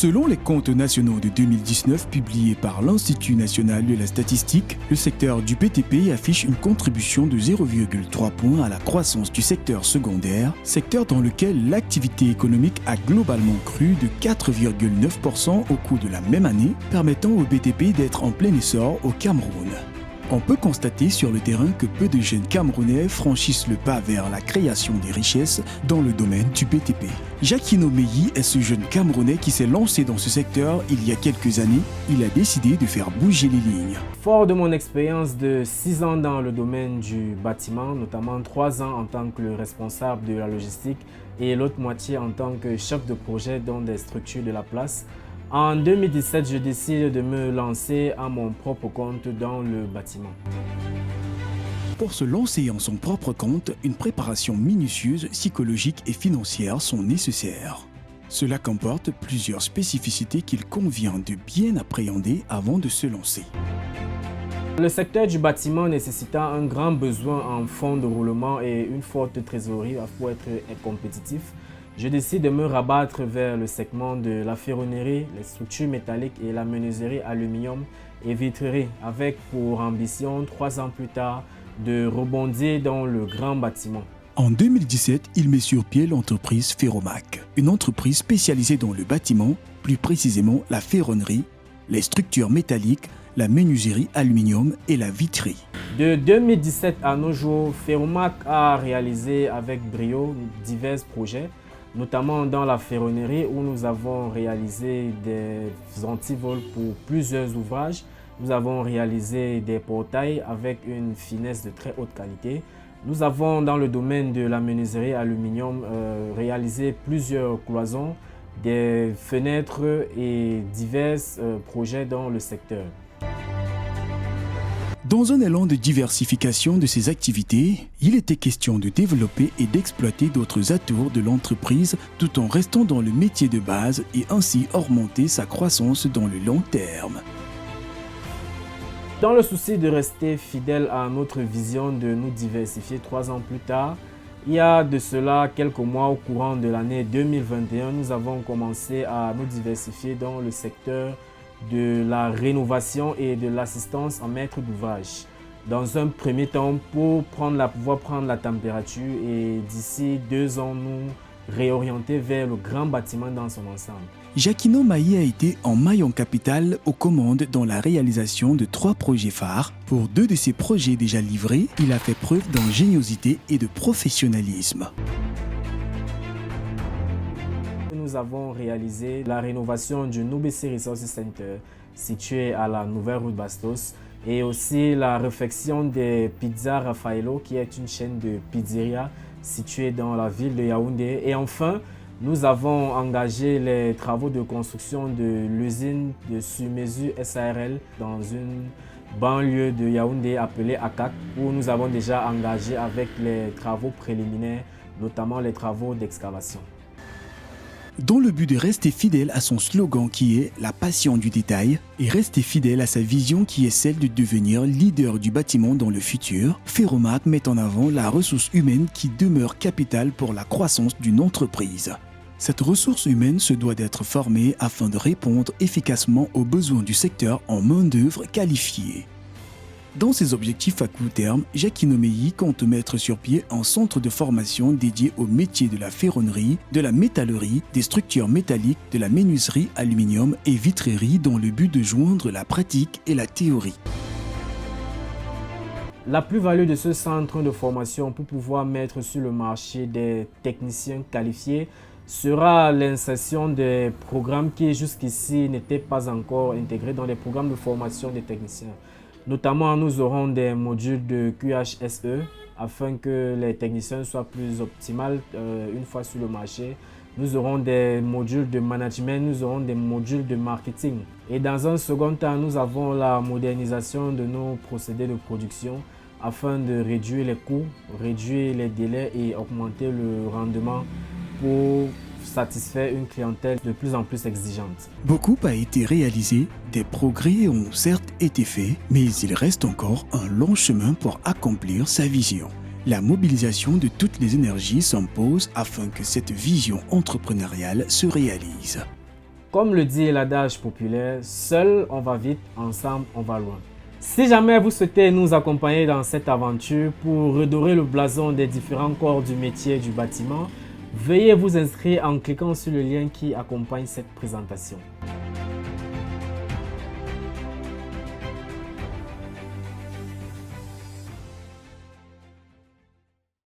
Selon les comptes nationaux de 2019 publiés par l'Institut national de la statistique, le secteur du BTP affiche une contribution de 0,3 points à la croissance du secteur secondaire, secteur dans lequel l'activité économique a globalement cru de 4,9% au cours de la même année, permettant au BTP d'être en plein essor au Cameroun. On peut constater sur le terrain que peu de jeunes Camerounais franchissent le pas vers la création des richesses dans le domaine du BTP. Jacquino Meyi est ce jeune Camerounais qui s'est lancé dans ce secteur il y a quelques années. Il a décidé de faire bouger les lignes. Fort de mon expérience de 6 ans dans le domaine du bâtiment, notamment 3 ans en tant que responsable de la logistique et l'autre moitié en tant que chef de projet dans des structures de la place, en 2017, je décide de me lancer à mon propre compte dans le bâtiment. Pour se lancer en son propre compte, une préparation minutieuse, psychologique et financière sont nécessaires. Cela comporte plusieurs spécificités qu'il convient de bien appréhender avant de se lancer. Le secteur du bâtiment nécessitant un grand besoin en fonds de roulement et une forte trésorerie pour être compétitif, je décide de me rabattre vers le segment de la ferronnerie, les structures métalliques et la menuiserie aluminium et vitrerie, avec pour ambition 3 ans plus tard de rebondir dans le grand bâtiment. En 2017, il met sur pied l'entreprise Ferromac, une entreprise spécialisée dans le bâtiment, plus précisément la ferronnerie, les structures métalliques, la menuiserie aluminium et la vitrerie. De 2017 à nos jours, Ferromac a réalisé avec brio divers projets, notamment dans la ferronnerie où nous avons réalisé des antivols pour plusieurs ouvrages. Nous avons réalisé des portails avec une finesse de très haute qualité. Nous avons dans le domaine de la menuiserie aluminium réalisé plusieurs cloisons, des fenêtres et divers projets dans le secteur. Dans un élan de diversification de ses activités, il était question de développer et d'exploiter d'autres atours de l'entreprise tout en restant dans le métier de base et ainsi augmenter sa croissance dans le long terme. Dans le souci de rester fidèle à notre vision de nous diversifier 3 ans plus tard, il y a de cela quelques mois au courant de l'année 2021, nous avons commencé à nous diversifier dans le secteur de la rénovation et de l'assistance en maître d'ouvrage. Dans un premier temps, pour pouvoir prendre la température et d'ici 2 ans, nous réorienter vers le grand bâtiment dans son ensemble. Jacquino Meyi a été en maillon capital aux commandes dans la réalisation de 3 projets phares. Pour 2 de ces projets déjà livrés, il a fait preuve d'ingéniosité et de professionnalisme. Nous avons réalisé la rénovation du Nubesi Resource Center situé à la nouvelle route Bastos et aussi la réfection des Pizzas Raffaello qui est une chaîne de pizzeria située dans la ville de Yaoundé. Et enfin, nous avons engagé les travaux de construction de l'usine de sur-mesure SARL dans une banlieue de Yaoundé appelée Akak où nous avons déjà engagé avec les travaux préliminaires, notamment les travaux d'excavation. Dans le but de rester fidèle à son slogan qui est « La passion du détail » et rester fidèle à sa vision qui est celle de devenir leader du bâtiment dans le futur, Ferromac met en avant la ressource humaine qui demeure capitale pour la croissance d'une entreprise. Cette ressource humaine se doit d'être formée afin de répondre efficacement aux besoins du secteur en main-d'œuvre qualifiée. Dans ses objectifs à court terme, Jacquino Meyi compte mettre sur pied un centre de formation dédié aux métiers de la ferronnerie, de la métallerie, des structures métalliques, de la menuiserie aluminium et vitrerie dans le but de joindre la pratique et la théorie. La plus-value de ce centre de formation pour pouvoir mettre sur le marché des techniciens qualifiés sera l'insertion des programmes qui jusqu'ici n'étaient pas encore intégrés dans les programmes de formation des techniciens. Notamment, nous aurons des modules de QHSE afin que les techniciens soient plus optimales une fois sur le marché. Nous aurons des modules de management, nous aurons des modules de marketing. Et dans un second temps, nous avons la modernisation de nos procédés de production afin de réduire les coûts, réduire les délais et augmenter le rendement pour satisfaire une clientèle de plus en plus exigeante. Beaucoup a été réalisé, des progrès ont certes été faits, mais il reste encore un long chemin pour accomplir sa vision. La mobilisation de toutes les énergies s'impose afin que cette vision entrepreneuriale se réalise. Comme le dit l'adage populaire, seul on va vite, ensemble on va loin. Si jamais vous souhaitez nous accompagner dans cette aventure pour redorer le blason des différents corps du métier du bâtiment, veuillez vous inscrire en cliquant sur le lien qui accompagne cette présentation.